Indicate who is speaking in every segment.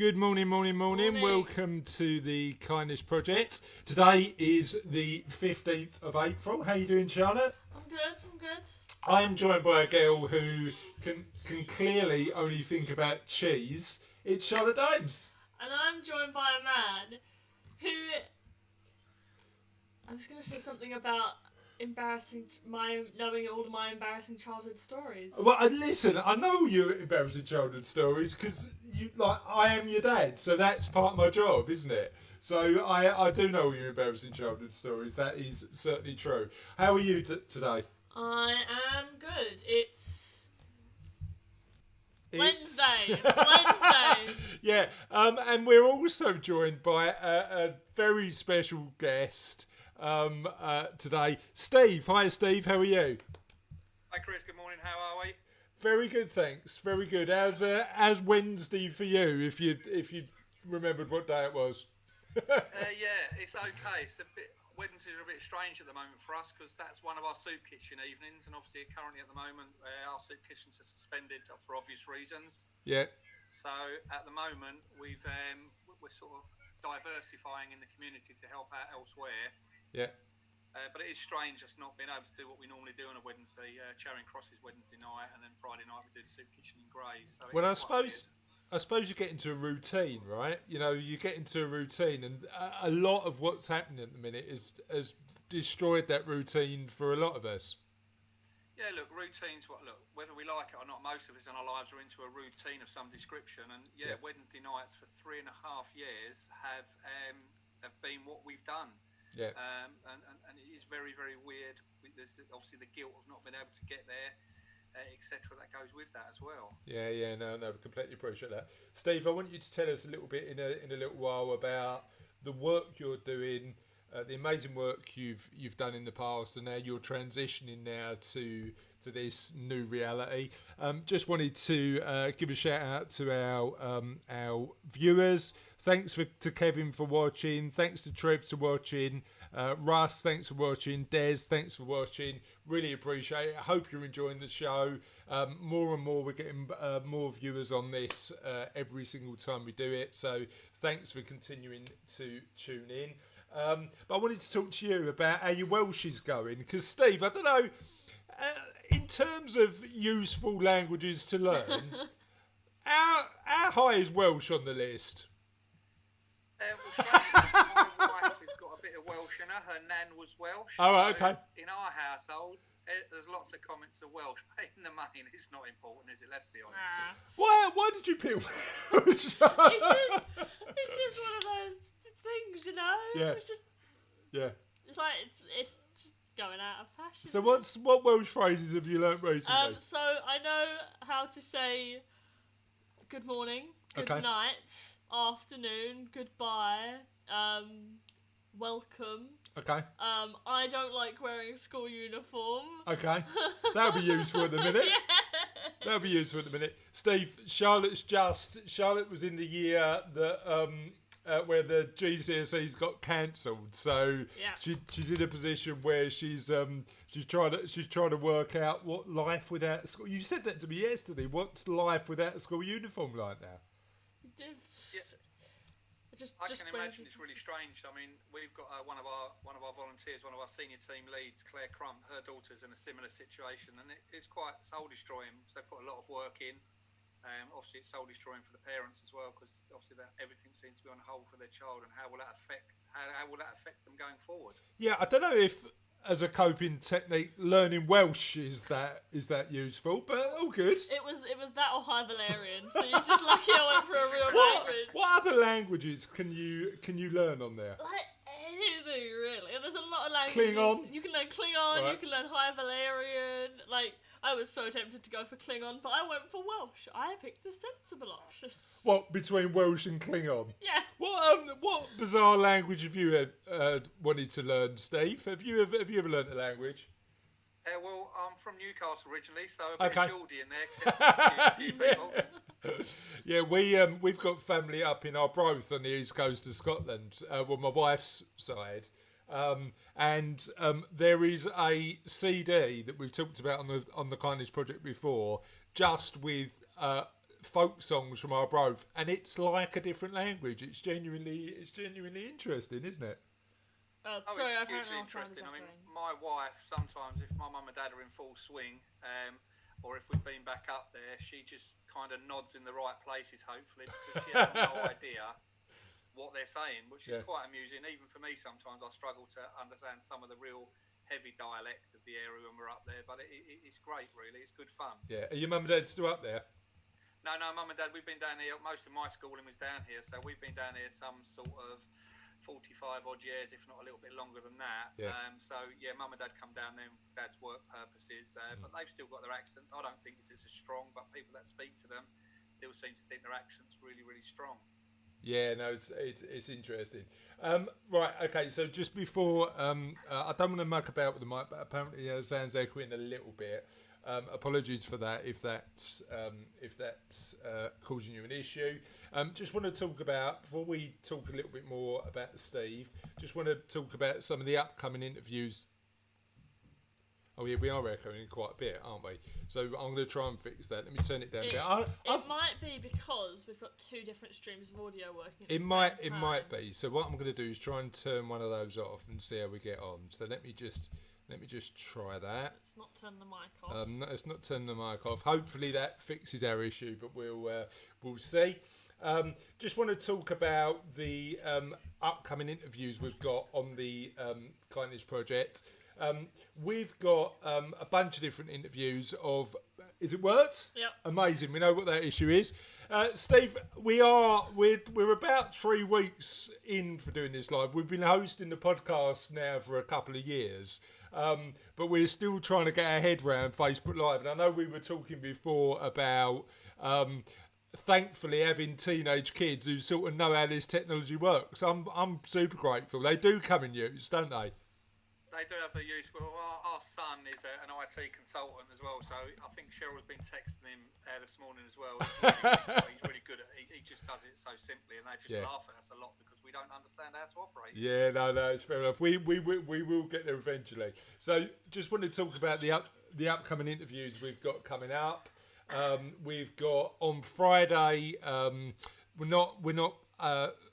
Speaker 1: Good morning.
Speaker 2: Morning.
Speaker 1: Welcome to the Kindness Project. Today is the 15th of April. How you doing, Charlotte?
Speaker 2: I'm good.
Speaker 1: I am joined by a girl who can clearly only think about cheese. It's Charlotte Dames.
Speaker 2: And I'm joined by a man who... I was going to say something about knowing all of my embarrassing childhood stories.
Speaker 1: Well, listen, I know your embarrassing childhood stories because I am your dad, so that's part of my job, isn't it? So I do know all your embarrassing childhood stories. That is certainly true. How are you today?
Speaker 2: I am good. It's Wednesday.
Speaker 1: Yeah, and we're also joined by a very special guest today. Steve. Hi, Steve. How are you?
Speaker 3: Hi, Chris. Good morning. How are we?
Speaker 1: Very good, thanks. Very good. How's Wednesday for you? If you remembered what day it was.
Speaker 3: Yeah, it's okay. Wednesdays are a bit strange at the moment for us because that's one of our soup kitchen evenings, and obviously currently at the moment our soup kitchens are suspended for obvious reasons.
Speaker 1: Yeah.
Speaker 3: So at the moment we're sort of diversifying in the community to help out elsewhere.
Speaker 1: Yeah.
Speaker 3: But it is strange us not being able to do what we normally do on a Wednesday. Charing Cross is Wednesday night, and then Friday night we do the soup kitchen in Grays. So
Speaker 1: well, I suppose you get into a routine, right? You know, you get into a routine, and a lot of what's happening at the minute has destroyed that routine for a lot of us.
Speaker 3: Yeah, look, routines. Whether we like it or not, most of us in our lives are into a routine of some description, and yeah. Wednesday nights for 3.5 years have been what we've done.
Speaker 1: Yeah.
Speaker 3: And it is very, very weird. There's obviously the guilt of not being able to get there, etc. That goes with that as well.
Speaker 1: Yeah. No, completely appreciate that. Steve, I want you to tell us a little bit in a little while about the work you're doing, the amazing work you've done in the past, and now you're transitioning now to this new reality. Just wanted to give a shout out to our viewers. Thanks to Kevin for watching. Thanks to Trev for watching. Russ, thanks for watching. Des, thanks for watching. Really appreciate it. I hope you're enjoying the show. More and more, we're getting more viewers on this every single time we do it. So thanks for continuing to tune in. But I wanted to talk to you about how your Welsh is going. Because, Steve, I don't know, in terms of useful languages to learn, how high is Welsh on the list?
Speaker 3: My wife has got a bit of Welsh in her. Her nan was Welsh.
Speaker 1: Oh, right, okay.
Speaker 3: In our household, there's lots of comments of Welsh, but in the main, it's not important, is it? Let's be honest.
Speaker 1: Why did you pick Welsh?
Speaker 2: It's just one of those things, you know.
Speaker 1: Yeah.
Speaker 2: It's like it's just going out of fashion.
Speaker 1: So what Welsh phrases have you learnt recently?
Speaker 2: So I know how to say good morning, good night, afternoon, goodbye, welcome.
Speaker 1: Okay.
Speaker 2: I don't like wearing a school uniform.
Speaker 1: Okay. That'll be useful in a minute.
Speaker 2: Yeah.
Speaker 1: That'll be useful in a minute. Steve, Charlotte was in the year that where the GCSEs got cancelled, so
Speaker 2: yeah.
Speaker 1: she's in a position where she's trying to work out what life without a school. You said that to me yesterday. What's life without a school uniform like now?
Speaker 3: Yeah. I can imagine it's really strange. I mean, we've got one of our volunteers, one of our senior team leads, Claire Crump. Her daughter's in a similar situation, and it's quite soul destroying. So they put a lot of work in. Obviously, it's soul destroying for the parents as well, because obviously everything seems to be on hold for their child, and how will that affect them going forward?
Speaker 1: Yeah, I don't know if as a coping technique, learning Welsh is that useful, but all good.
Speaker 2: It was that or High Valerian, so you're just lucky I went for a real language.
Speaker 1: What other languages can you learn on there?
Speaker 2: Like anything really. There's a lot of languages.
Speaker 1: Klingon.
Speaker 2: You can learn Klingon.
Speaker 1: Right.
Speaker 2: You can learn High Valerian. Like I was so tempted to go for Klingon, but I went for Welsh. I picked the sensible option.
Speaker 1: What, between Welsh and Klingon?
Speaker 2: Yeah.
Speaker 1: What bizarre language have you wanted to learn, Steve? Have you ever learned a language?
Speaker 3: Well, I'm from Newcastle originally, so a bit of Geordie in there.
Speaker 1: Yeah, we've got family up in Arbroath on the east coast of Scotland. Well, my wife's side. And there is a CD that we've talked about on the Kindness Project before, just with folk songs from Arbroath, and it's like a different language. It's genuinely interesting, isn't it?
Speaker 2: Sorry,
Speaker 3: it's hugely interesting. I mean, my wife, sometimes if my mum and dad are in full swing, or if we've been back up there, she just kind of nods in the right places, hopefully, because she has no idea what they're saying, which is quite amusing. Even for me, sometimes I struggle to understand some of the real heavy dialect of the area when we're up there, but it's great, really. It's good fun.
Speaker 1: Yeah. Are your mum and dad still up there?
Speaker 3: No, mum and dad, we've been down here. Most of my schooling was down here, so we've been down here some sort of 45 odd years, if not a little bit longer than that.
Speaker 1: Yeah.
Speaker 3: Mum and dad come down there for dad's work purposes, but they've still got their accents. I don't think it's as strong, but people that speak to them still seem to think their accent's really, really strong.
Speaker 1: Yeah, no, it's interesting. Right, okay. So just before, I don't want to muck about with the mic, but apparently it sounds echoing a little bit. Apologies for that if that's causing you an issue. Just want to talk about, before we talk a little bit more about Steve, just want to talk about some of the upcoming interviews. Oh yeah, we are echoing quite a bit, aren't we? So I'm going to try and fix that. Let me turn it down a bit.
Speaker 2: It might be because we've got two different streams of audio working.
Speaker 1: It might be. So what I'm going to do is try and turn one of those off and see how we get on. So let me just try that.
Speaker 2: Let's not turn the mic off.
Speaker 1: No, let's not turn the mic off. Hopefully that fixes our issue, but we'll see. Just want to talk about the upcoming interviews we've got on the Kindness Project. We've got a bunch of different interviews of. Is it worked?
Speaker 2: Yep.
Speaker 1: Amazing. We know what that issue is. Steve, we're about 3 weeks in for doing this live. We've been hosting the podcast now for a couple of years, but we're still trying to get our head around Facebook Live. And I know we were talking before about thankfully having teenage kids who sort of know how this technology works. I'm super grateful. They do come in use, don't they?
Speaker 3: They do have the use. Well, our son is an IT consultant as well, so I think Cheryl's been texting him this morning as well. He's really good at it. He just does it so simply, and they just laugh at us a lot because we don't understand how to operate.
Speaker 1: Yeah, no, it's fair enough. We will get there eventually. So just want to talk about the upcoming interviews we've got coming up. We've got on Friday. We're not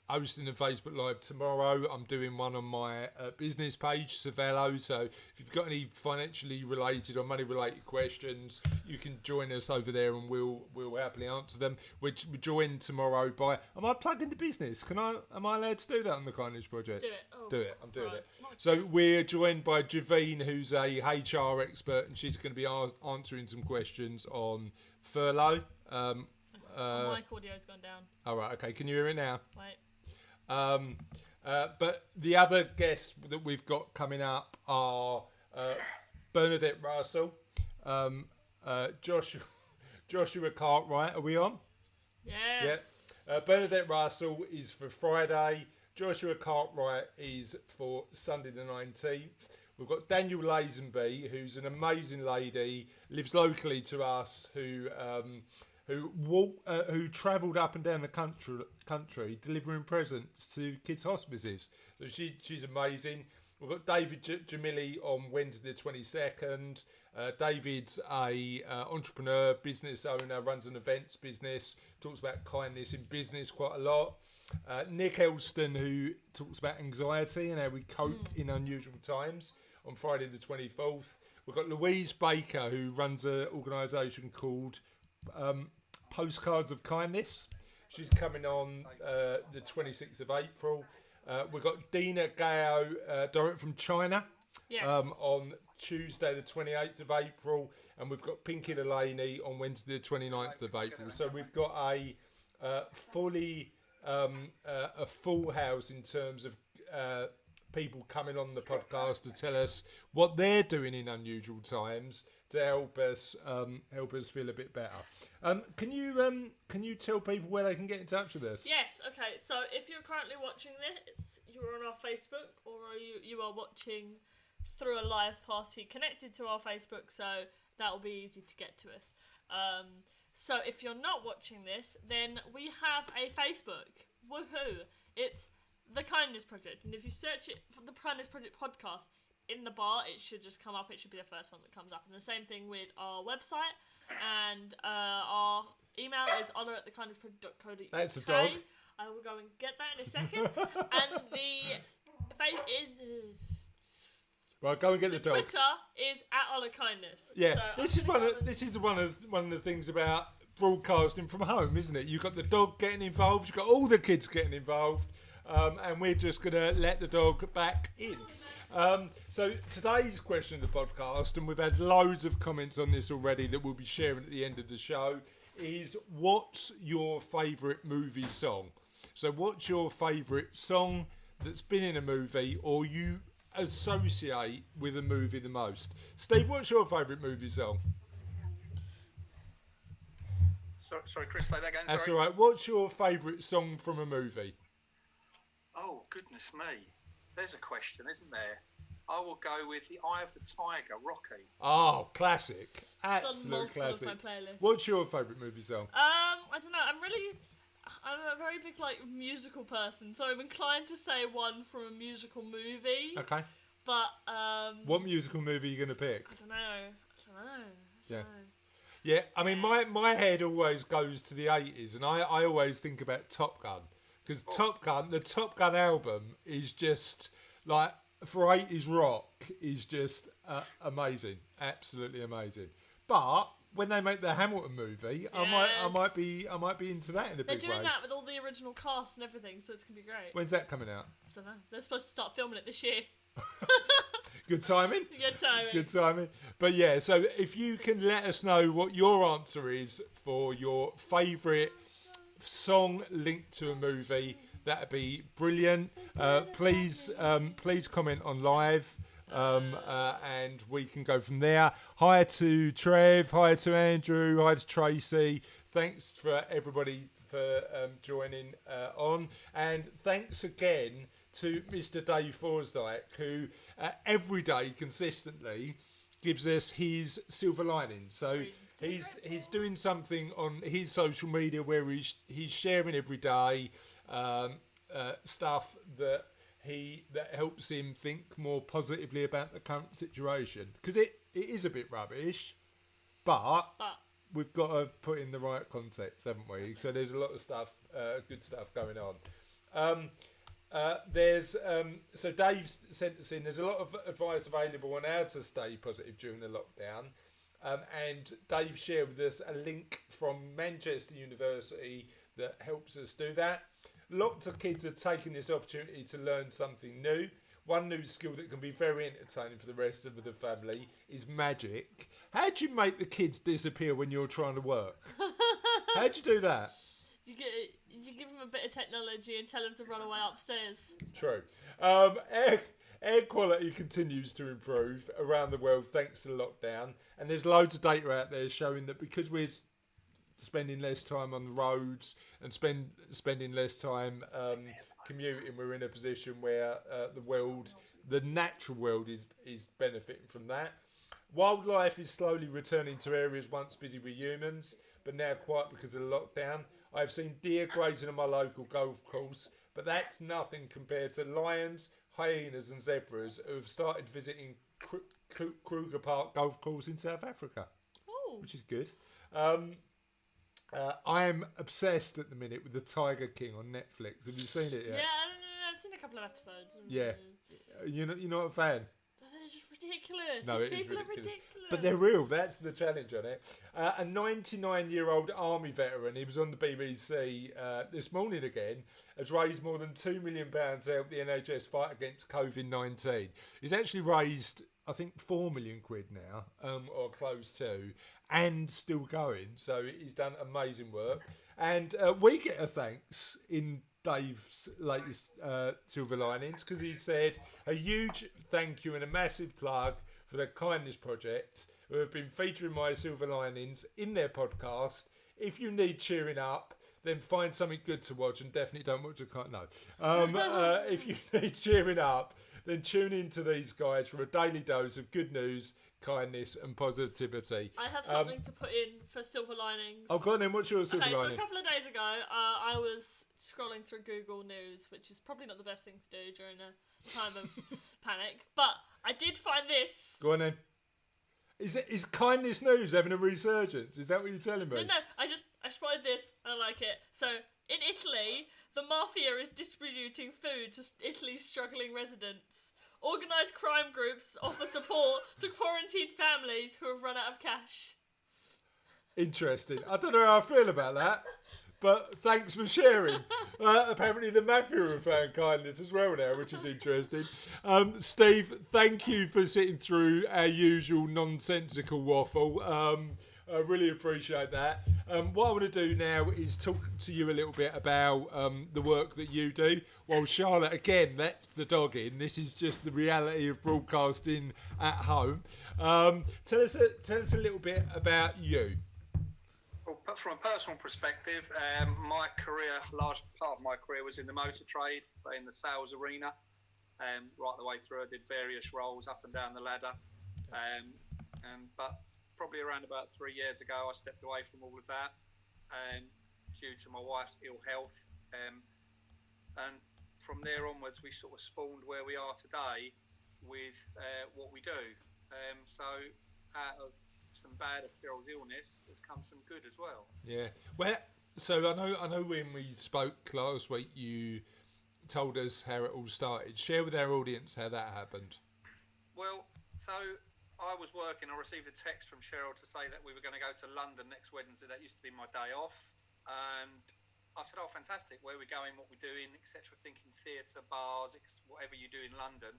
Speaker 1: hosting a Facebook Live tomorrow. I'm doing one on my business page, Savello. So if you've got any financially related or money related questions, you can join us over there, and we'll happily answer them. We're joined tomorrow by. Am I plugging the business? Am I allowed to do that on the Kindness Project?
Speaker 2: Do it.
Speaker 1: Do it. I'm doing it. So we're joined by Javine, who's a HR expert, and she's going to be answering some questions on furlough.
Speaker 2: My audio's gone down.
Speaker 1: All right. Okay. Can you hear it now?
Speaker 2: Wait.
Speaker 1: But the other guests that we've got coming up are Bernadette Russell, Joshua Cartwright. Are we on?
Speaker 2: Yes.
Speaker 1: Yeah. Bernadette Russell is for Friday. Joshua Cartwright is for Sunday the 19th. We've got Daniel Lazenby, who's an amazing lady, lives locally to us, who travelled up and down the country delivering presents to kids' hospices. So she's amazing. We've got David Jamili on Wednesday the 22nd. David's a entrepreneur, business owner, runs an events business, talks about kindness in business quite a lot. Nick Elston, who talks about anxiety and how we cope in unusual times, on Friday the 24th. We've got Louise Baker, who runs an organisation called Postcards of Kindness. She's coming on the 26th of April. We've got Dina Gao, direct from China, on Tuesday the 28th of April. And we've got Pinky Delaney on Wednesday the 29th of April. So we've got a full house in terms of people coming on the podcast to tell us what they're doing in unusual times to help us feel a bit better. Can you tell people where they can get in touch with us?
Speaker 2: Yes. Okay. So if you're currently watching this, you're on our Facebook, or you are watching through a live party connected to our Facebook. So that will be easy to get to us. So if you're not watching this, then we have a Facebook. Woohoo! It's The Kindness Project, and if you search it for The Kindness Project podcast, in the bar, it should just come up. It should be the first one that comes up. And the same thing with our website. And our email is honor@thekindnessproject.co.uk.
Speaker 1: That's a dog.
Speaker 2: I will go and get that in a second. And the
Speaker 1: Right, go and get the dog.
Speaker 2: Twitter is @HonorKindness.
Speaker 1: Yeah,
Speaker 2: So
Speaker 1: this is one of the things about broadcasting from home, isn't it? You've got the dog getting involved, you've got all the kids getting involved, and we're just going to let the dog back in. So today's question of the podcast, and we've had loads of comments on this already that we'll be sharing at the end of the show, is what's your favourite movie song? So what's your favourite song that's been in a movie or you associate with a movie the most? Steve, what's your favourite movie song?
Speaker 3: Sorry, Chris, say that again.
Speaker 1: That's
Speaker 3: sorry.
Speaker 1: all right. What's your favourite song from a movie?
Speaker 3: Oh, goodness me. There's a question, isn't there? I will go with The Eye of the Tiger, Rocky.
Speaker 1: Oh, classic.
Speaker 2: it's on
Speaker 1: Absolute
Speaker 2: multiple
Speaker 1: classic.
Speaker 2: of my playlists.
Speaker 1: What's your favourite movie song?
Speaker 2: I don't know. I'm a very big musical person, so I'm inclined to say one from a musical movie.
Speaker 1: Okay.
Speaker 2: But
Speaker 1: What musical movie are you going to pick?
Speaker 2: I don't know.
Speaker 1: Yeah. Yeah, I mean, my head always goes to the 80s, and I always think about Top Gun. Because the Top Gun album is just, like, for 80s rock, is just amazing. Absolutely amazing. But when they make the Hamilton movie, I might be into that in a big way.
Speaker 2: They're doing that with all the original cast and everything, so it's going to be great.
Speaker 1: When's that coming out?
Speaker 2: I don't know. They're supposed to start filming it this year.
Speaker 1: Good timing.
Speaker 2: Good timing.
Speaker 1: Good timing. But yeah, so if you can let us know what your answer is for your favourite song linked to a movie, that'd be brilliant. Please comment on live, and we can go from there. Hi to Trev, hi to Andrew, hi to Tracy. Thanks for everybody for joining on, and thanks again to Mr. Dave Forsdyke, who every day consistently gives us his silver lining. So he's doing something on his social media where he's sharing every day stuff that helps him think more positively about the current situation, because it is a bit rubbish, but we've got to put in the right context, haven't we? So there's a lot of stuff, good stuff going on. So Dave sent us in. There's a lot of advice available on how to stay positive during the lockdown, and Dave shared with us a link from Manchester University that helps us do that. Lots of kids are taking this opportunity to learn something new. One new skill that can be very entertaining for the rest of the family is magic. How do you make the kids disappear when you're trying to work? How do you do that?
Speaker 2: You give them a bit of technology and tell them to run away upstairs.
Speaker 1: True. Air quality continues to improve around the world thanks to the lockdown, and there's loads of data out there showing that because we're spending less time on the roads and spending less time commuting, we're in a position where the natural world is benefiting from that. Wildlife is slowly returning to areas once busy with humans, but now quiet because of the lockdown. I've seen deer grazing on my local golf course, but that's nothing compared to lions, hyenas and zebras who have started visiting Kruger Park golf course in South Africa.
Speaker 2: Ooh.
Speaker 1: Which is good. I am obsessed at the minute with the Tiger King on Netflix. Have you seen it yet?
Speaker 2: Yeah, I've seen a couple of episodes.
Speaker 1: Yeah. You're not a fan?
Speaker 2: They're just ridiculous.
Speaker 1: No,
Speaker 2: These
Speaker 1: it is
Speaker 2: people
Speaker 1: ridiculous.
Speaker 2: are ridiculous.
Speaker 1: But they're real. That's the challenge on it. A 99-year-old army veteran, he was on the BBC this morning again, has raised more than £2 million to help the NHS fight against COVID-19. He's actually raised, I think, £4 million now, or close to, and still going. So he's done amazing work. And we get a thanks in Dave's latest Silver Linings, because he said a huge thank you and a massive plug for the Kindness Project, who have been featuring my Silver Linings in their podcast. If you need cheering up, then find something good to watch, and definitely don't watch if you need cheering up, then tune in to these guys for a daily dose of good news, kindness and positivity.
Speaker 2: I have something to put in for Silver Linings.
Speaker 1: Oh, go on then, what's your Silver Lining?
Speaker 2: So a couple of days ago, I was scrolling through Google News, which is probably not the best thing to do during a time of panic, but I did find this.
Speaker 1: Go on then. Is kindness news having a resurgence? Is that what you're telling me?
Speaker 2: No, I spotted this. I like it. So in Italy, the mafia is distributing food to Italy's struggling residents. Organised crime groups offer support to quarantined families who have run out of cash.
Speaker 1: Interesting. I don't know how I feel about that, but thanks for sharing. Apparently the mafia have found kindness as well now, which is interesting. Steve, thank you for sitting through our usual nonsensical waffle. I really appreciate that. What I want to do now is talk to you a little bit about the work that you do. While Charlotte, again, that's the dog in. This is just the reality of broadcasting at home. Tell us a little bit about you.
Speaker 3: Well, from a personal perspective, my career, large part of my career was in the motor trade, in the sales arena. Right the way through, I did various roles up and down the ladder. But probably around about 3 years ago, I stepped away from all of that due to my wife's ill health. And from there onwards, we sort of spawned where we are today with what we do. So out of some bad of Cheryl's illness has come some good as well.
Speaker 1: Yeah. Well, so I know when we spoke last week, you told us how it all started. Share with our audience how that happened.
Speaker 3: Well, so I was working. I received a text from Cheryl to say that we were going to go to London next Wednesday. That used to be my day off. And I said, oh, fantastic. Where are we going? What we're doing, etc. Thinking theatre, bars, whatever you do in London.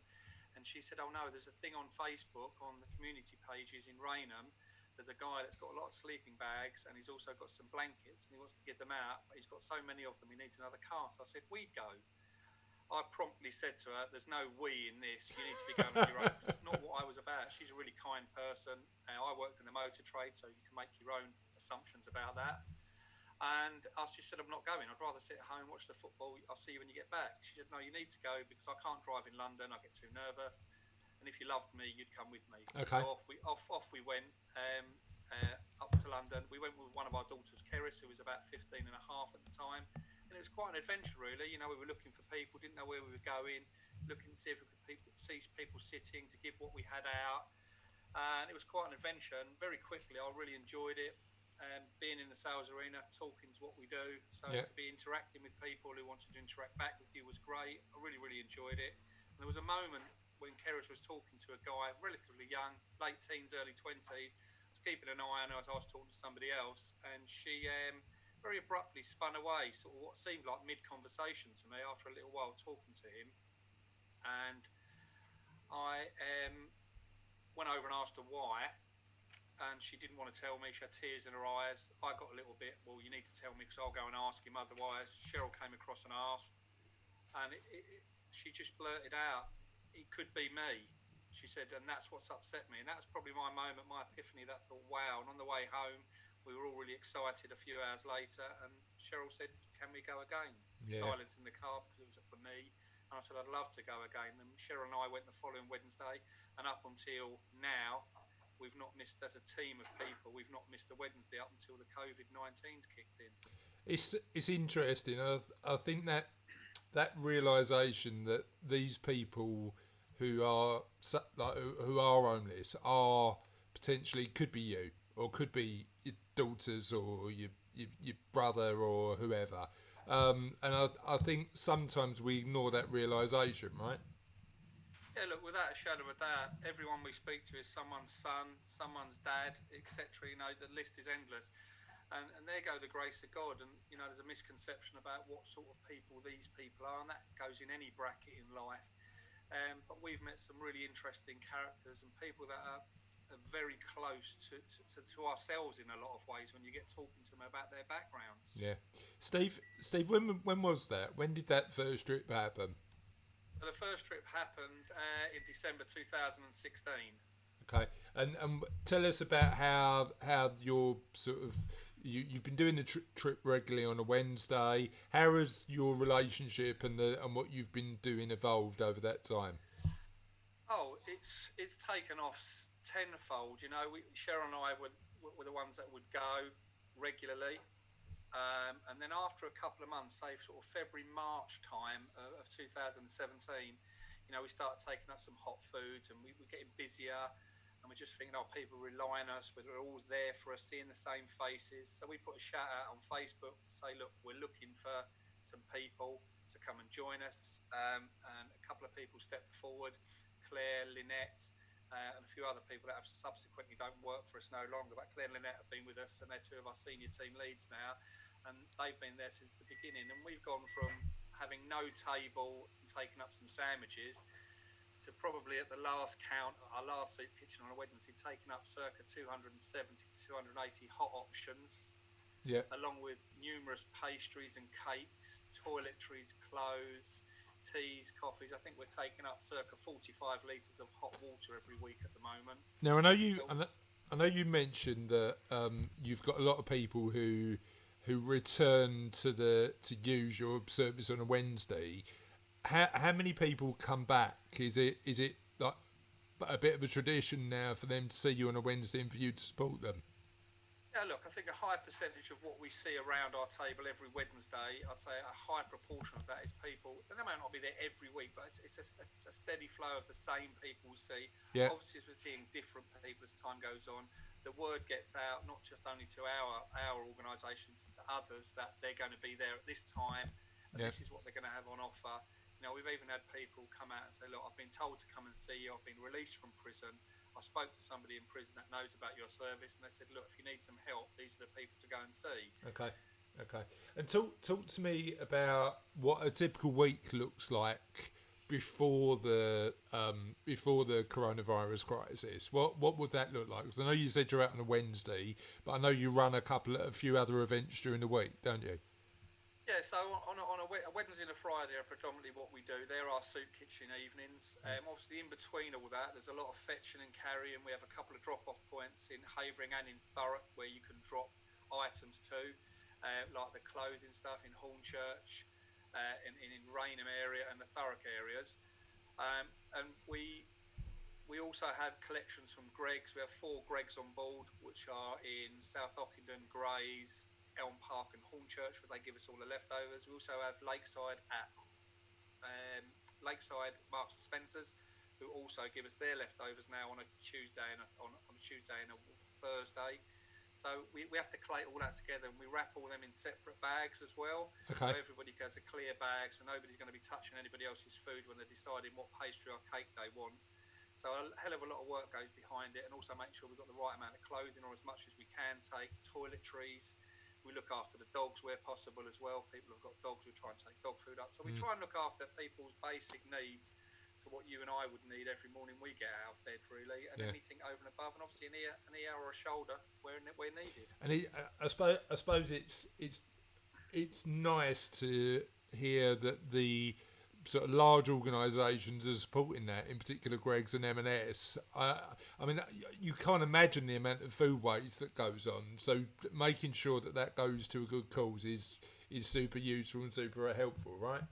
Speaker 3: And she said, oh, no, there's a thing on Facebook, on the community pages in Raynham. There's a guy that's got a lot of sleeping bags and he's also got some blankets and he wants to give them out, but he's got so many of them, he needs another car. So I said, we'd go. I promptly said to her, there's no we in this. You need to be going on your own. That's not what I was about. She's a really kind person. I worked in the motor trade, so you can make your own assumptions about that. And I just said, I'm not going. I'd rather sit at home, watch the football. I'll see you when you get back. She said, no, you need to go because I can't drive in London. I get too nervous. And if you loved me, you'd come with me.
Speaker 1: Okay.
Speaker 3: So off we went up to London. We went with one of our daughters, Keris, who was about 15 and a half at the time. And it was quite an adventure, really. You know, we were looking for people, didn't know where we were going, looking to see if we could see people sitting to give what we had out. And it was quite an adventure. And very quickly, I really enjoyed it. Being in the sales arena, talking is what we do. So to be interacting with people who wanted to interact back with you was great. I really, really enjoyed it. And there was a moment when Keris was talking to a guy, relatively young, late teens, early 20s. I was keeping an eye on her as I was talking to somebody else. And she very abruptly spun away, sort of what seemed like mid-conversation to me after a little while talking to him. And I went over and asked her why. And she didn't want to tell me. She had tears in her eyes. I got a little bit, well, you need to tell me because I'll go and ask him otherwise. Cheryl came across and asked. And she just blurted out, it could be me. She said, and that's what's upset me. And that's probably my moment, my epiphany, that thought, wow. And on the way home, we were all really excited a few hours later. And Cheryl said, can we go again? Yeah. Silence in the car because it was for me. And I said, I'd love to go again. And Cheryl and I went the following Wednesday. And up until now, we've not missed, as a team of people, we've not missed a Wednesday up until the COVID-19's kicked in.
Speaker 1: It's interesting. I think that realisation that these people who are homeless are potentially, could be you, or could be your daughters or your brother or whoever. And I think sometimes we ignore that realisation, right?
Speaker 3: Yeah, look, without a shadow of a doubt, everyone we speak to is someone's son, someone's dad, etc. You know, the list is endless. And there go the grace of God. And, you know, there's a misconception about what sort of people these people are, and that goes in any bracket in life. But we've met some really interesting characters and people that are very close to ourselves in a lot of ways when you get talking to them about their backgrounds.
Speaker 1: Yeah. Steve, when was that? When did that first trip happen?
Speaker 3: So the first trip happened in December 2016.
Speaker 1: Okay, and tell us about how your sort of you've been doing the trip regularly on a Wednesday. How has your relationship and what you've been doing evolved over that time?
Speaker 3: Oh, it's taken off tenfold. You know, Cheryl and I were the ones that would go regularly. And then after a couple of months, say sort of February, March time of 2017, we started taking up some hot foods, and we're getting busier, and we're just thinking, oh, people rely on us, we're always there for us, seeing the same faces. So we put a shout out on Facebook to say, look, we're looking for some people to come and join us. And a couple of people stepped forward, Claire, Lynette, and a few other people that have subsequently don't work for us no longer. But Claire and Lynette have been with us, and they're two of our senior team leads now, and they've been there since the beginning. And we've gone from having no table and taking up some sandwiches to probably at the last count, our last soup kitchen on a Wednesday, taking up circa 270 to 280 hot options, along with numerous pastries and cakes, toiletries, clothes, teas, coffees. I think we're taking up circa 45 litres of hot water every week at the moment.
Speaker 1: Now I know you mentioned that you've got a lot of people who return to use your service on a Wednesday. How many people come back? Is it like a bit of a tradition now for them to see you on a Wednesday and for you to support them?
Speaker 3: Yeah, look, I think a high percentage of what we see around our table every Wednesday, I'd say a high proportion of that is people, and they may not be there every week, but it's a steady flow of the same people we see.
Speaker 1: Yeah.
Speaker 3: Obviously, we're seeing different people as time goes on. The word gets out, not just only to our organisations and to others, that they're going to be there at this time, and this is what they're going to have on offer. We've even had people come out and say, look, I've been told to come and see you, I've been released from prison, I spoke to somebody in prison that knows about your service, and they said, look, if you need some help, these are the people to go and see.
Speaker 1: Okay. And talk to me about what a typical week looks like before the coronavirus crisis. What would that look like? Because I know you said you're out on a Wednesday, but I know you run a few other events during the week, don't you?
Speaker 3: Yeah, so on a Wednesday and a Friday are predominantly what we do. There are soup kitchen evenings. Obviously, in between all that, there's a lot of fetching and carrying. We have a couple of drop-off points in Havering and in Thurrock where you can drop items to, like the clothing stuff in Hornchurch, in Rainham area and the Thurrock areas. And we also have collections from Greggs. We have 4 Greggs on board, which are in South Ockenden, Grays, Elm Park and Hornchurch, where they give us all the leftovers. We also have Lakeside at Lakeside Marks and Spencers, who also give us their leftovers now on a Tuesday and on a Tuesday and a Thursday. So we have to collate all that together, and we wrap all them in separate bags as well.
Speaker 1: Okay.
Speaker 3: So everybody gets a clear bag, so nobody's going to be touching anybody else's food when they're deciding what pastry or cake they want. So a hell of a lot of work goes behind it, and also make sure we've got the right amount of clothing, or as much as we can take, toiletries. We look after the dogs where possible as well. If people have got dogs, we try and take dog food up. So we try and look after people's basic needs to what you and I would need every morning we get out of bed, really, and anything over and above, and obviously an ear or a shoulder where needed.
Speaker 1: And I suppose it's nice to hear that the sort of large organisations are supporting that, in particular Greggs and M&S. I mean, you can't imagine the amount of food waste that goes on. So making sure that goes to a good cause is super useful and super helpful, right?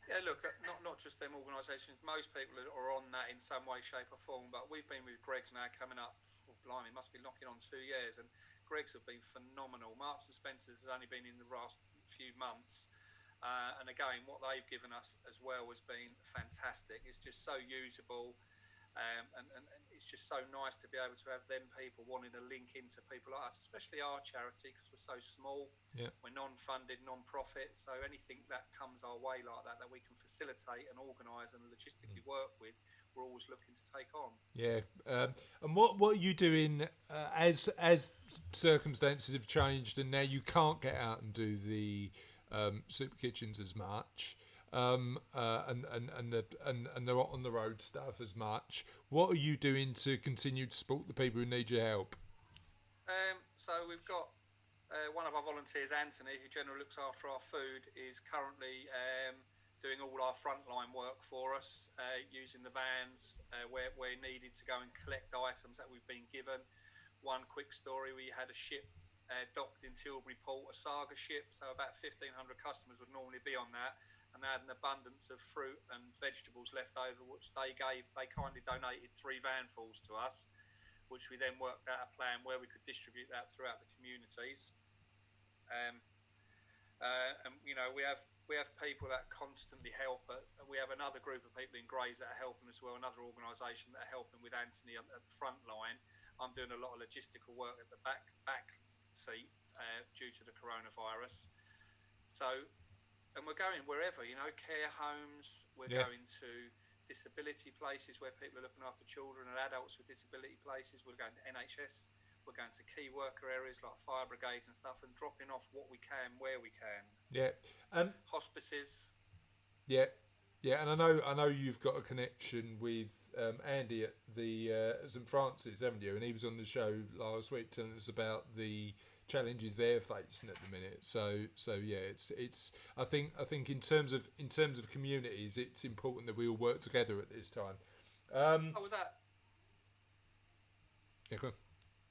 Speaker 3: Yeah, look, not just them organisations. Most people are on that in some way, shape or form. But we've been with Greggs now coming up, blimey, must be knocking on 2 years. And Greggs have been phenomenal. Marks and Spencers has only been in the last few months. And again, what they've given us as well has been fantastic. It's just so usable, and it's just so nice to be able to have them people wanting to link into people like us, especially our charity, because we're so small.
Speaker 1: Yeah.
Speaker 3: We're non-funded, non-profit, so anything that comes our way like that we can facilitate and organise and logistically work with, we're always looking to take on.
Speaker 1: Yeah. And what are you doing as circumstances have changed and now you can't get out and do the soup kitchens as much, and the on the road stuff as much? What are you doing to continue to support the people who need your help?
Speaker 3: So we've got one of our volunteers, Anthony, who generally looks after our food, is currently doing all our frontline work for us, using the vans where needed to go and collect items that we've been given. One quick story: we had a ship docked in Tilbury Port, a Saga ship, so about 1,500 customers would normally be on that, and they had an abundance of fruit and vegetables left over, which they kindly donated 3 vanfuls to us, which we then worked out a plan where we could distribute that throughout the communities. And we have people that constantly help. We have another group of people in Grays that are helping as well. Another organisation that are helping with Anthony at the front line. I'm doing a lot of logistical work at the back seat due to the coronavirus. So, and we're going wherever, care homes. We're going to disability places where people are looking after children and adults with disability places. We're going to NHS. We're going to key worker areas like fire brigades and stuff, and dropping off what we can where we can.
Speaker 1: Yeah.
Speaker 3: Hospices.
Speaker 1: Yeah. Yeah, and I know you've got a connection with Andy at the St Francis, haven't you? And he was on the show last week telling us about the challenges they're facing at the minute. So yeah, it's I think in terms of communities, it's important that we all work together at this time.
Speaker 3: With that.
Speaker 1: Yeah, go on.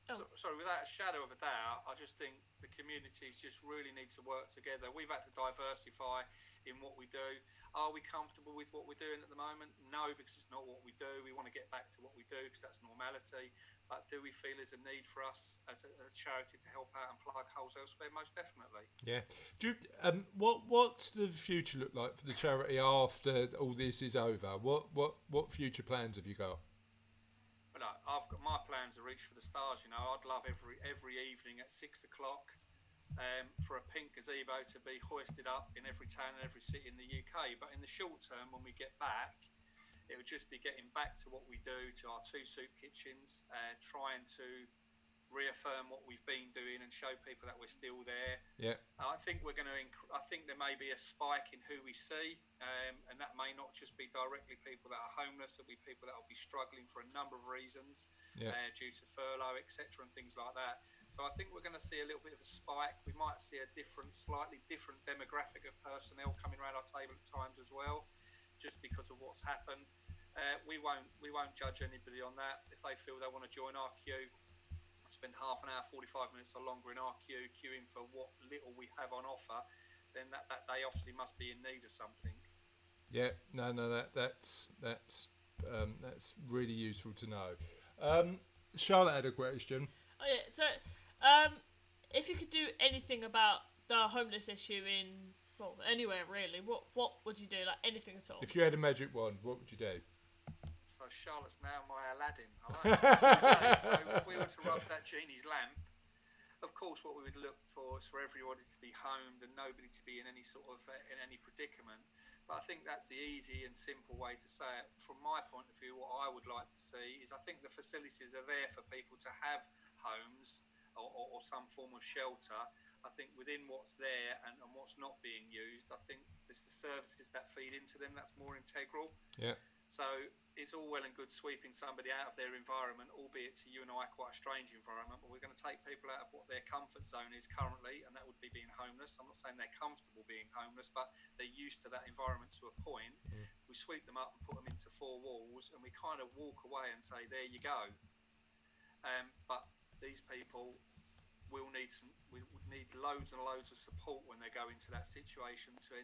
Speaker 3: Sorry, without a shadow of a doubt, I just think the communities just really need to work together. We've had to diversify in what we do. Are we comfortable with what we're doing at the moment? No, because it's not what we do. We want to get back to what we do because that's normality. But do we feel there's a need for us as a charity to help out and plug holes elsewhere? Most definitely.
Speaker 1: Yeah. Do you, what's the future look like for the charity after all this is over? What future plans have you got?
Speaker 3: Well, I've got my plans to reach for the stars. I'd love every evening at 6 o'clock for a pink gazebo to be hoisted up in every town and every city in the UK. But in the short term, when we get back, it would just be getting back to what we do, to our 2 soup kitchens, trying to reaffirm what we've been doing and show people that we're still there.
Speaker 1: Yeah.
Speaker 3: I think we're going to. I think there may be a spike in who we see, and that may not just be directly people that are homeless. It'll be people that will be struggling for a number of reasons, due to furlough, etc., and things like that. So I think we're going to see a little bit of a spike. We might see a slightly different demographic of personnel coming around our table at times as well, just because of what's happened. We won't judge anybody on that. If they feel they want to join our queue, spend half an hour, 45 minutes or longer in our queuing for what little we have on offer, then that they obviously must be in need of something. Yeah,
Speaker 1: no, that's really useful to know. Charlotte had a question.
Speaker 2: Oh yeah, so if you could do anything about the homeless issue in anywhere really, what would you do? Like anything at all?
Speaker 1: If you had a magic wand, what would you do?
Speaker 3: So Charlotte's now my Aladdin. I like that. So if we were to rub that genie's lamp, of course what we would look for is for everybody to be homed and nobody to be in any sort of in any predicament. But I think that's the easy and simple way to say it. From my point of view, what I would like to see is I think the facilities are there for people to have homes or some form of shelter. I think within what's there and what's not being used, I think it's the services that feed into them that's more integral.
Speaker 1: Yeah.
Speaker 3: So it's all well and good sweeping somebody out of their environment, albeit to you and I quite a strange environment, but we're going to take people out of what their comfort zone is currently, and that would be being homeless. I'm not saying they're comfortable being homeless, but they're used to that environment to a point. We sweep them up and put them into 4 walls, and we kind of walk away and say, there you go. But these people will need need loads and loads of support when they go into that situation to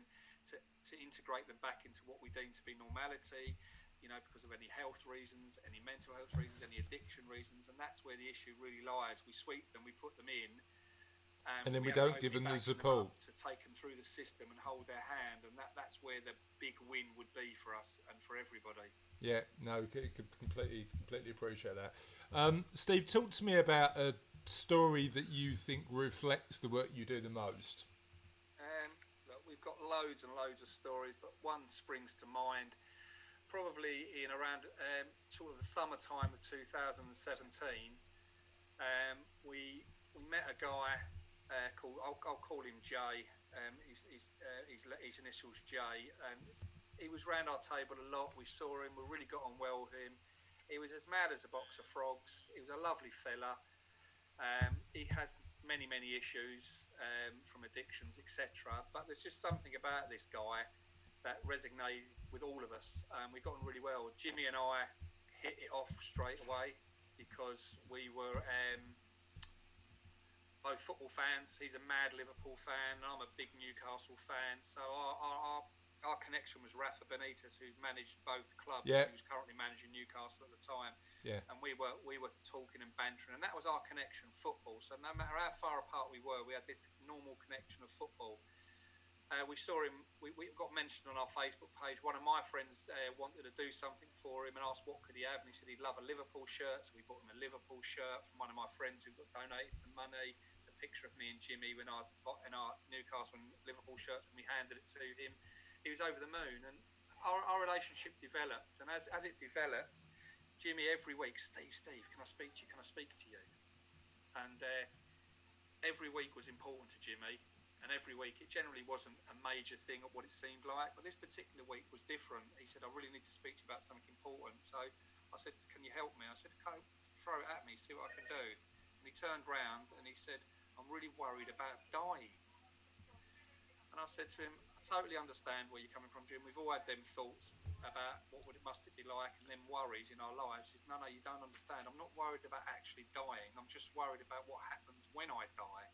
Speaker 3: integrate them back into what we deem to be normality, because of any health reasons, any mental health reasons, any addiction reasons, and that's where the issue really lies. We sweep them, we put them in,
Speaker 1: and then we don't give them the support
Speaker 3: to take them through the system and hold their hand, and that's where the big win would be for us and for everybody.
Speaker 1: Yeah, no, completely appreciate that. Steve, talk to me about a story that you think reflects the work you do the most.
Speaker 3: Look, we've got loads and loads of stories, but one springs to mind. Probably in around sort of the summertime of 2017, we met a guy called, I'll call him Jay. His initials Jay, and he was round our table a lot. We saw him, we really got on well with him. He was as mad as a box of frogs. He was a lovely fella. He has many issues from addictions, etc. But there's just something about this guy that resonated with all of us. We got on really well. Jimmy and I hit it off straight away because we were both football fans. He's a mad Liverpool fan, and I'm a big Newcastle fan. So our connection was Rafa Benitez, who managed both clubs.
Speaker 1: Yeah.
Speaker 3: He was currently managing Newcastle at the time.
Speaker 1: Yeah.
Speaker 3: And we were talking and bantering, and that was our connection, football. So no matter how far apart we were, we had this normal connection of football. we saw him. We got mentioned on our Facebook page. One of my friends wanted to do something for him and asked what could he have, and he said he'd love a Liverpool shirt. So we bought him a Liverpool shirt from one of my friends who got donated some money. It's a picture of me and Jimmy in our Newcastle and Liverpool shirts when we handed it to him. He was over the moon, and our relationship developed. And as it developed, Jimmy every week, Steve, can I speak to you? Can I speak to you? And every week was important to Jimmy. And every week, it generally wasn't a major thing at what it seemed like. But this particular week was different. He said, I really need to speak to you about something important. So I said, can you help me? I said, okay, throw it at me, see what I can do. And he turned round and he said, I'm really worried about dying. And I said to him, I totally understand where you're coming from, Jim. We've all had them thoughts about what must it be like and them worries in our lives. He said, no, you don't understand. I'm not worried about actually dying. I'm just worried about what happens when I die.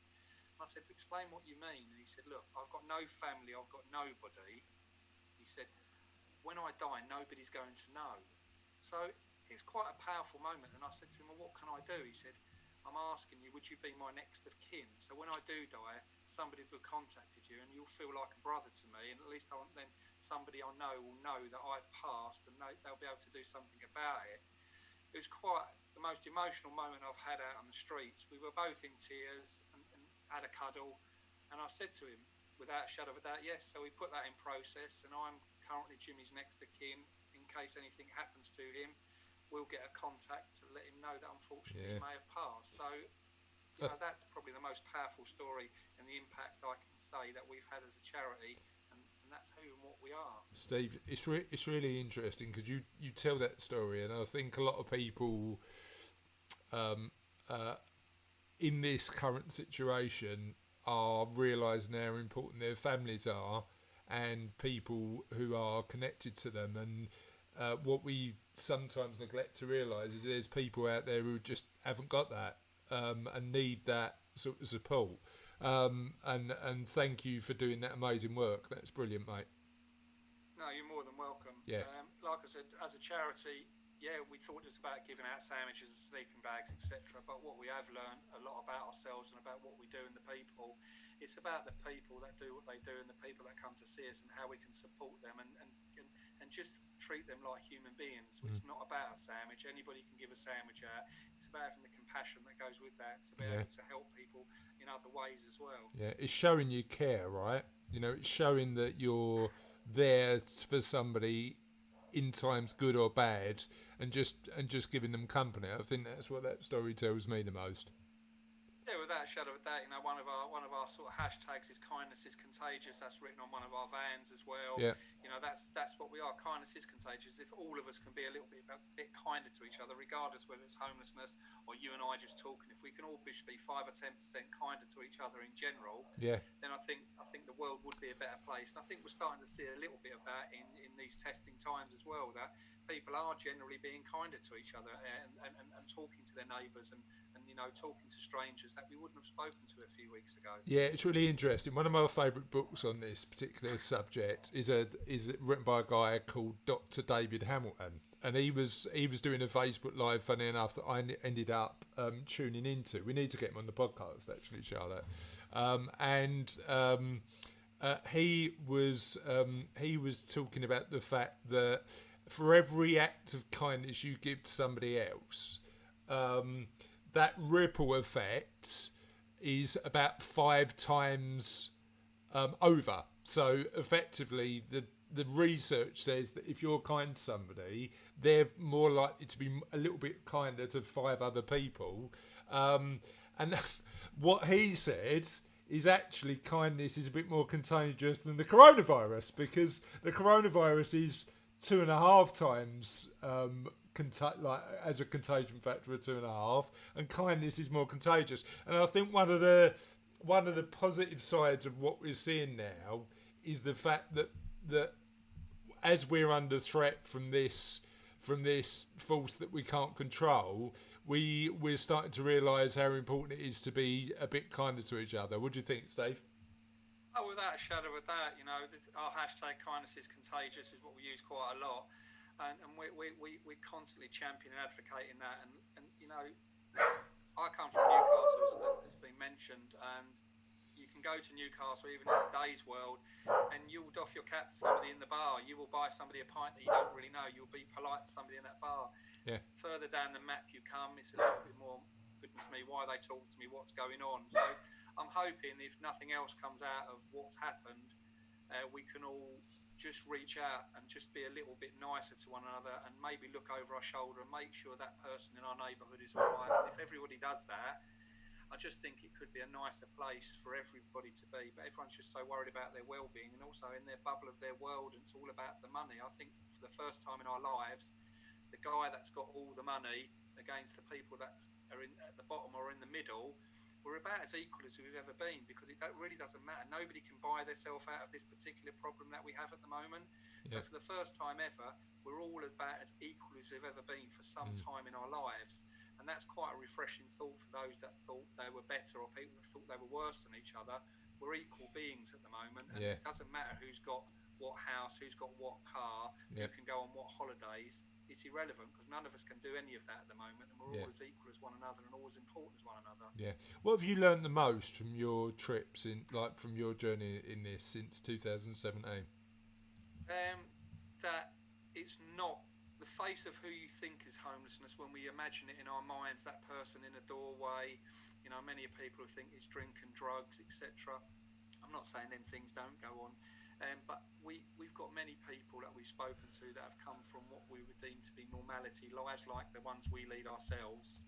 Speaker 3: I said, explain what you mean. And he said, look, I've got no family, I've got nobody. He said, when I die, nobody's going to know. So it was quite a powerful moment. And I said to him, well, what can I do? He said, I'm asking you, would you be my next of kin? So when I do die, somebody will have contacted you and you'll feel like a brother to me. And at least then somebody I know will know that I've passed and they'll be able to do something about it. It was quite the most emotional moment I've had out on the streets. We were both in tears and had a cuddle, and I said to him, without a shadow of a doubt, yes. So we put that in process, and I'm currently Jimmy's next of kin. In case anything happens to him, we'll get a contact to let him know that unfortunately he may have passed. So that's probably the most powerful story and the impact I can say that we've had as a charity, and that's who and what we are.
Speaker 1: Steve, it's really interesting because you tell that story, and I think a lot of people in this current situation are realising how important their families are and people who are connected to them. And what we sometimes neglect to realise is there's people out there who just haven't got that and need that sort of support. And thank you for doing that amazing work. That's brilliant, mate.
Speaker 3: No, you're more than welcome.
Speaker 1: Yeah.
Speaker 3: Like I said, as a charity, we thought it was about giving out sandwiches and sleeping bags, etc. But what we have learned a lot about ourselves and about what we do and the people, it's about the people that do what they do and the people that come to see us and how we can support them and just treat them like human beings. It's not about a sandwich. Anybody can give a sandwich out. It's about having the compassion that goes with that to be able to help people in other ways as well. Yeah,
Speaker 1: it's showing you care, right? You know, it's showing that you're there for somebody in times good or bad, and just giving them company. I think that's what that story tells me the most.
Speaker 3: Yeah, without a shadow of a doubt, one of our sort of hashtags is kindness is contagious. That's written on one of our vans as well.
Speaker 1: Yeah.
Speaker 3: That's what we are. Kindness is contagious. If all of us can be a little bit kinder to each other, regardless whether it's homelessness or you and I just talking, if we can all be 5 or 10% kinder to each other in general, then I think the world would be a better place. And I think we're starting to see a little bit of that in these testing times as well, that people are generally being kinder to each other and talking to their neighbours and talking to strangers that we wouldn't have spoken to a few weeks ago.
Speaker 1: Yeah, it's really interesting. One of my favourite books on this particular subject is written by a guy called Dr. David Hamilton, and he was doing a Facebook Live, funny enough, that I ended up tuning into. We need to get him on the podcast, actually, Charlotte. He was talking about the fact that for every act of kindness you give to somebody else, that ripple effect is about 5 times over. So effectively, the research says that if you're kind to somebody, they're more likely to be a little bit kinder to 5 other people. And what he said is actually kindness is a bit more contagious than the coronavirus, because the coronavirus is 2.5 times as a contagion factor of 2.5, and kindness is more contagious. And I think one of the positive sides of what we're seeing now is the fact that as we're under threat from this force that we can't control, we're starting to realise how important it is to be a bit kinder to each other. What do you think, Steve?
Speaker 3: Oh, without a shadow of a doubt, our hashtag kindness is contagious is what we use quite a lot, and we're constantly championing and advocating that. And I come from Newcastle, as has been mentioned, and you can go to Newcastle, even in today's world, and you'll doff your cap to somebody in the bar. You will buy somebody a pint that you don't really know. You'll be polite to somebody in that bar.
Speaker 1: Yeah.
Speaker 3: Further down the map you come, it's a little bit more, goodness me, why they talk to me, what's going on. So I'm hoping, if nothing else comes out of what's happened, we can all just reach out and just be a little bit nicer to one another, and maybe look over our shoulder and make sure that person in our neighbourhood is all right. And if everybody does that, I just think it could be a nicer place for everybody to be. But everyone's just so worried about their well-being, and also in their bubble of their world, and it's all about the money. I think for the first time in our lives, the guy that's got all the money against the people that are at the bottom or in the middle, we're about as equal as we've ever been, because it really doesn't matter. Nobody can buy themselves out of this particular problem that we have at the moment. Yeah. So for the first time ever, we're all about as equal as we've ever been for some time in our lives. And that's quite a refreshing thought for those that thought they were better, or people that thought they were worse than each other. We're equal beings at the moment, and it doesn't matter who's got what house, who's got what car, who can go on what holidays. It's irrelevant, because none of us can do any of that at the moment, and we're all as equal as one another and all as important as one another. Yeah.
Speaker 1: What have you learned the most from your trips, from your journey in this since 2017?
Speaker 3: That it's not the face of who you think is homelessness. When we imagine it in our minds, that person in a doorway, many people think it's drink and drugs, etc. I'm not saying them things don't go on, but we've got many people that we've spoken to that have come from what we would deem to be normality, lives like the ones we lead ourselves,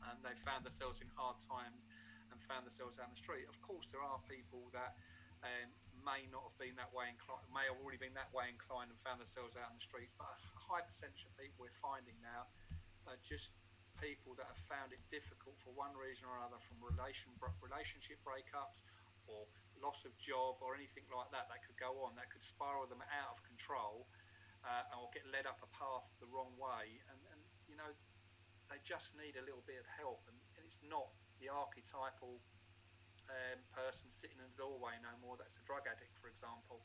Speaker 3: and they found themselves in hard times and found themselves out on the street. Of course, there are people that may not have been that way inclined, may have already been that way inclined and found themselves out on the streets, but a high percentage of people we're finding now are just people that have found it difficult for one reason or another, from relationship breakups or loss of job or anything like that could go on, that could spiral them out of control, or get led up a path the wrong way, and they just need a little bit of help, and it's not the archetypal person sitting in the doorway no more that's a drug addict, for example.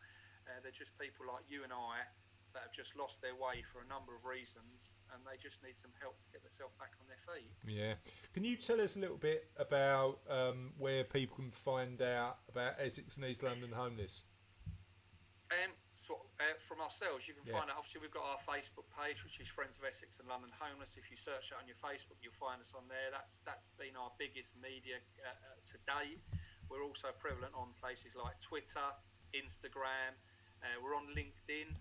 Speaker 3: They're just people like you and I that have just lost their way for a number of reasons, and they just need some help to get themselves back on their feet. Yeah.
Speaker 1: Can you tell us a little bit about where people can find out about Essex and East London homeless?
Speaker 3: From ourselves, you can find out. Obviously, we've got our Facebook page, which is Friends of Essex and London Homeless. If you search it on your Facebook, you'll find us on there. That's been our biggest media to date. We're also prevalent on places like Twitter, Instagram. We're on LinkedIn.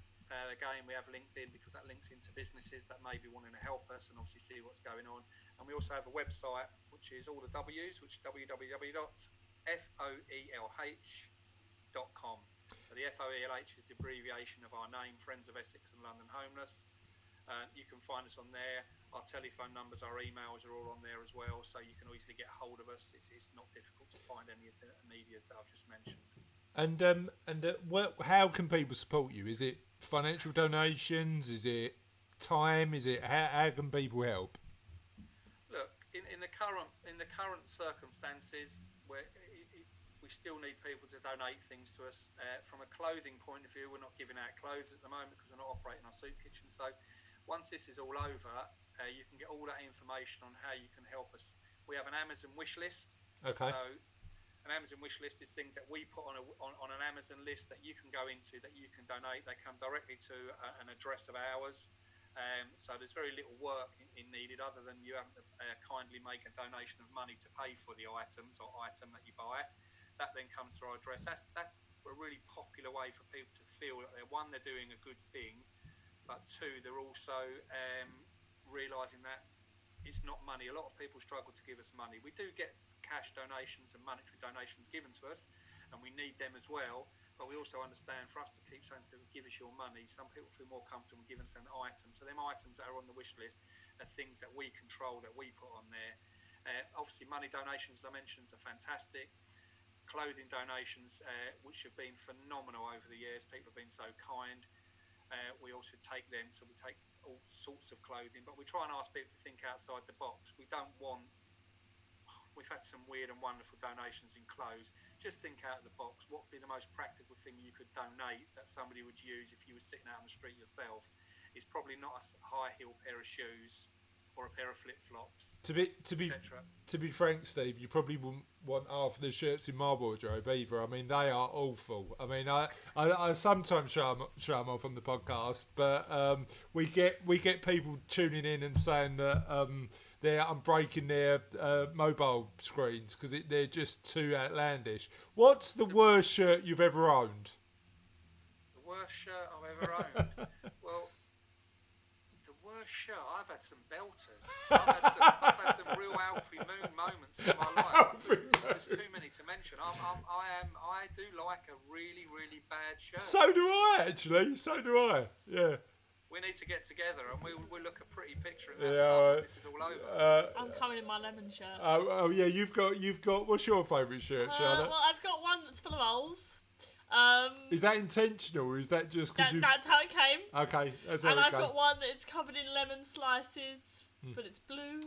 Speaker 3: Again, we have LinkedIn because that links into businesses that may be wanting to help us and obviously see what's going on. And we also have a website, which is all the W's, which is www.foelh.com. So the FOELH is the abbreviation of our name, Friends of Essex and London Homeless. You can find us on there. Our telephone numbers, our emails are all on there as well, so you can easily get hold of us. It's not difficult to find any of the medias that I've just mentioned.
Speaker 1: And how can people support you? Is it financial donations? Is it time? Is it how can people help?
Speaker 3: Look, in the current circumstances, where we still need people to donate things to us. From a clothing point of view, we're not giving out clothes at the moment because we're not operating our soup kitchen. So once this is all over, you can get all that information on how you can help us. We have an Amazon wish list.
Speaker 1: Okay.
Speaker 3: So an Amazon wish list is things that we put on an Amazon list that you can go into, that you can donate. They come directly to an address of ours. So there's very little work in needed, other than you have to kindly make a donation of money to pay for the items or item that you buy. That then comes to our address. That's a really popular way for people to feel that they're doing a good thing, but two, they're also realising that it's not money. A lot of people struggle to give us money. We do get cash donations and monetary donations given to us, and we need them as well, but we also understand, for us to keep saying to people, give us your money, some people feel more comfortable giving us an item. So them items that are on the wish list are things that we control, that we put on there. Obviously money donations, as I mentioned, are fantastic. Clothing donations, which have been phenomenal over the years. People have been so kind. We also take them, so we take all sorts of clothing, but we try and ask people to think outside the box. We've had some weird and wonderful donations in clothes. Just think out of the box. What would be the most practical thing you could donate that somebody would use if you were sitting out on the street yourself? It's probably not a high heel pair of shoes or or a pair of flip flops.
Speaker 1: To be frank, Steve, you probably wouldn't want half of the shirts in my wardrobe either. I mean, they are awful. I mean, I sometimes show them off on the podcast, but we get people tuning in and saying that I'm breaking their mobile screens because they're just too outlandish. What's the worst shirt you've ever owned?
Speaker 3: The worst shirt I've ever owned? Well, the worst shirt, I've had some belters. I've had some real Alfie Moon moments in my life. There's too many to mention. I do like a really, really bad shirt.
Speaker 1: So do I, actually. So do I. Yeah.
Speaker 3: We need to get together and we'll look a pretty picture of that when this is all over.
Speaker 2: I'm coming in my lemon shirt.
Speaker 1: Oh yeah, you've got. What's your favourite shirt, Charlotte?
Speaker 2: Well, I've got one that's full of holes.
Speaker 1: Is that intentional, or is that just because
Speaker 2: that's how it came?
Speaker 1: Okay, that's how
Speaker 2: and
Speaker 1: it
Speaker 2: I've
Speaker 1: came.
Speaker 2: got one that's covered in lemon slices, but it's blue.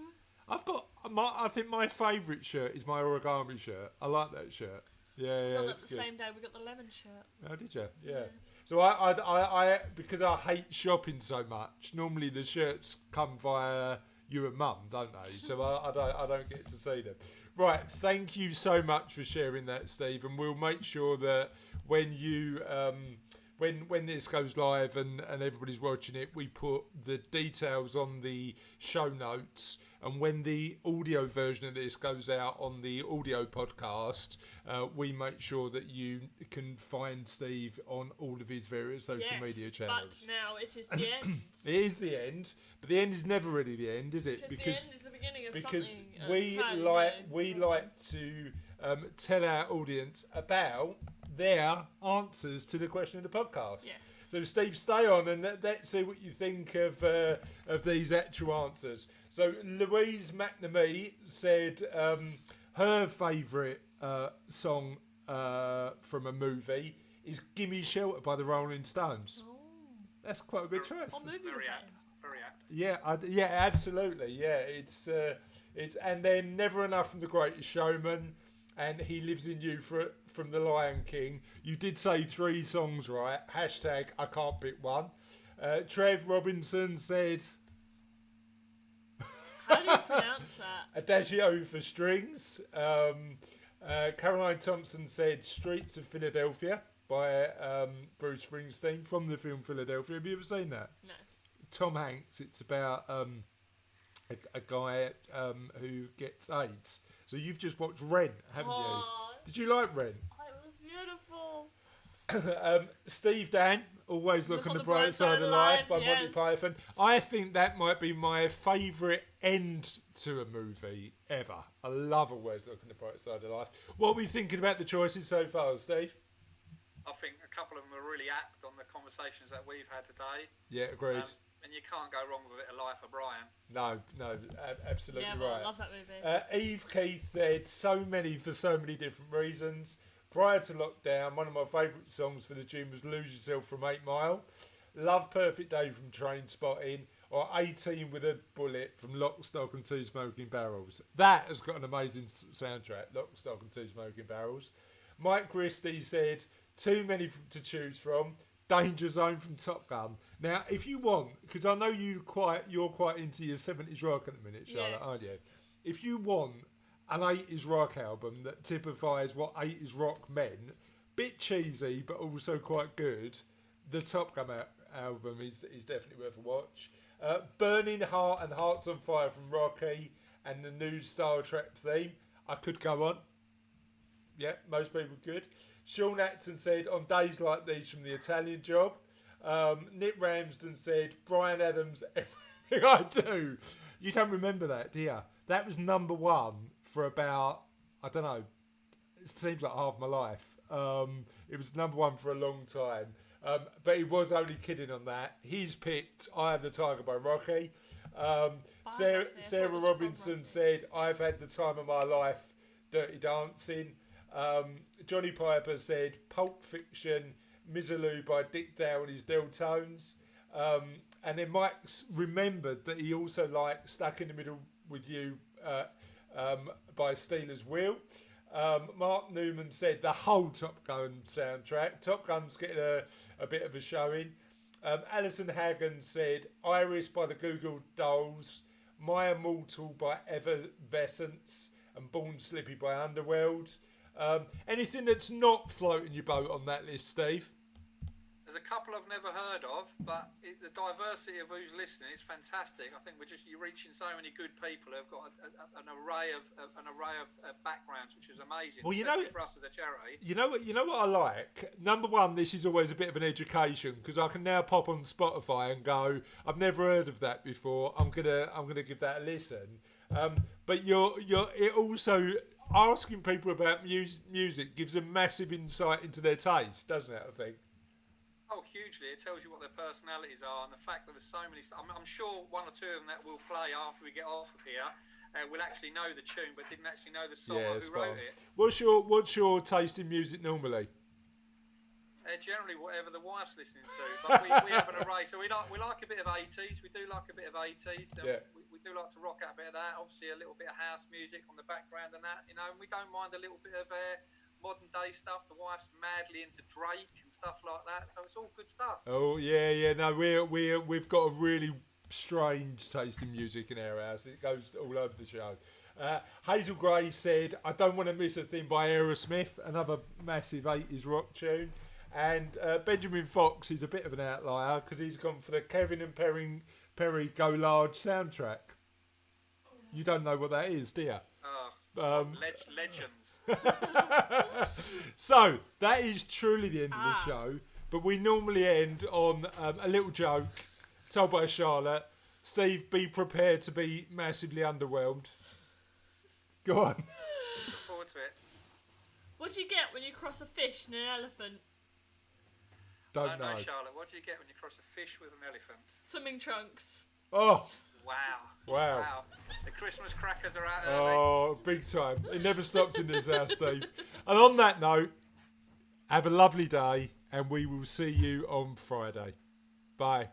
Speaker 1: I've got I think my favourite shirt is my origami shirt. I like that shirt. Yeah,
Speaker 2: We got
Speaker 1: that's
Speaker 2: that the
Speaker 1: good.
Speaker 2: same day we got the lemon shirt.
Speaker 1: Oh, did you? Yeah. So I because I hate shopping so much. Normally the shirts come via you and Mum, don't they? So I don't get to see them. Right. Thank you so much for sharing that, Steve. And we'll make sure that when you when this goes live and everybody's watching it, we put the details on the show notes. And when the audio version of this goes out on the audio podcast, we make sure that you can find Steve on all of his various social media channels.
Speaker 2: But now it is the end.
Speaker 1: It is the end, but the end is never really the end, is it?
Speaker 2: Because the end is the beginning of something.
Speaker 1: we like to tell our audience about their answers to the question of the podcast.
Speaker 2: Yes.
Speaker 1: So Steve, stay on and let's see what you think of these actual answers. So Louise McNamee said her favourite song from a movie is "Gimme Shelter" by the Rolling Stones.
Speaker 2: Oh.
Speaker 1: That's quite a good choice.
Speaker 2: What movie was that?
Speaker 3: Very apt.
Speaker 1: Yeah, absolutely. Yeah, it's and then "Never Enough" from The Greatest Showman, and "He Lives in You" from The Lion King. You did say 3 songs right. Hashtag I can't pick one. Trev Robinson said.
Speaker 2: How do you pronounce that?
Speaker 1: Adagio for strings. Caroline Thompson said "Streets of Philadelphia" by Bruce Springsteen from the film Philadelphia. Have you ever seen that?
Speaker 2: No.
Speaker 1: Tom Hanks. It's about a guy who gets AIDS. So you've just watched Rent, haven't you? Did you like Rent?
Speaker 2: It was beautiful.
Speaker 1: Steve Dan, always look on the bright side of life by Monty Python. I think that might be my favourite end to a movie ever. I love Always Look on the Bright Side of Life. What are we thinking about the choices so far, Steve?
Speaker 3: I think a couple of them are really apt on the conversations that we've had today.
Speaker 1: Yeah, agreed.
Speaker 3: And you can't go wrong with a bit of Life of Brian.
Speaker 1: No, absolutely right.
Speaker 2: I love that movie.
Speaker 1: Eve Keith said so many for so many different reasons. Prior to lockdown, one of my favourite songs for the tune was "Lose Yourself" from 8 Mile. Love "Perfect Day" from Trainspotting, or 18 with a Bullet from Lock, Stock and Two Smoking Barrels. That has got an amazing soundtrack, Lock, Stock and Two Smoking Barrels. Mike Christie said too many to choose from. Danger Zone from Top Gun. Now, if you want, because I know you're quite into your 70s rock at the minute, Charlotte, aren't you? If you want an 80s rock album that typifies what 80s rock meant, bit cheesy but also quite good, the Top Gun album is definitely worth a watch. Burning Heart and Hearts on Fire from Rocky, and the new Star Trek theme. I could go on. Yeah, most people could. Sean Atson said "On Days Like These" from The Italian Job. Nick Ramsden said "Bryan Adams, Everything I Do." You don't remember that, do you? That was number 1 for about, I don't know, it seems like half my life. It was number 1 for a long time. But he was only kidding on that. He's picked "Eye of the Tiger" by Rocky. Sarah Robinson said "I've Had the Time of My Life," Dirty Dancing. Johnny Piper said "Pulp Fiction," Mizzaloo by Dick Dow and his Deltones. And then Mike remembered that he also liked "Stuck in the Middle with You" by Steelers Wheel. Mark Newman said the whole Top Gun soundtrack. Top Gun's getting a bit of a showing. Alison Hagen said "Iris" by the Goo Goo Dolls. My Immortal by Evanescence and Born Slippy by Underworld. Anything that's not floating your boat on that list, Steve?
Speaker 3: There's a couple I've never heard of, but the diversity of who's listening is fantastic. I think you're reaching so many good people who've got an array of backgrounds, which is amazing.
Speaker 1: Well,
Speaker 3: for us as a charity.
Speaker 1: You know what I like. Number one, this is always a bit of an education because I can now pop on Spotify and go, I've never heard of that before. I'm gonna give that a listen. But it also asking people about music gives a massive insight into their taste, doesn't it? I think.
Speaker 3: Oh, hugely. It tells you what their personalities are, and the fact that there's so many. I'm sure one or two of them that will play after we get off of here will actually know the tune, but didn't actually know the song or who wrote it.
Speaker 1: What's your taste in music normally?
Speaker 3: Generally, whatever the wife's listening to. But we have an array. So we like a bit of 80s. We do like a bit of 80s. We do like to rock out a bit of that. Obviously, a little bit of house music on the background and that. And we don't mind a little bit of modern day stuff. The wife's madly into Drake and stuff like that, so it's all good stuff.
Speaker 1: Oh yeah. No, we've got a really strange taste in music in our house. It goes all over the show. Hazel Gray said, "I don't want to miss a thing by Aerosmith," another massive 80s rock tune. And Benjamin Fox is a bit of an outlier because he's gone for the Kevin and Perry Go Large soundtrack. You don't know what that is, do you?
Speaker 3: Legends.
Speaker 1: So that is truly the end of the show, but we normally end on a little joke told by Charlotte. Steve, be prepared to be massively underwhelmed. Go on.
Speaker 3: Look forward to it.
Speaker 2: What do you get when you cross a fish and an elephant?
Speaker 1: Don't know.
Speaker 3: Charlotte, what do you get when you cross a fish with an elephant?
Speaker 2: Swimming trunks.
Speaker 1: Oh.
Speaker 3: Wow. The Christmas crackers are out early.
Speaker 1: Oh, big time. It never stops in this house, Steve. And on that note, have a lovely day, and we will see you on Friday. Bye.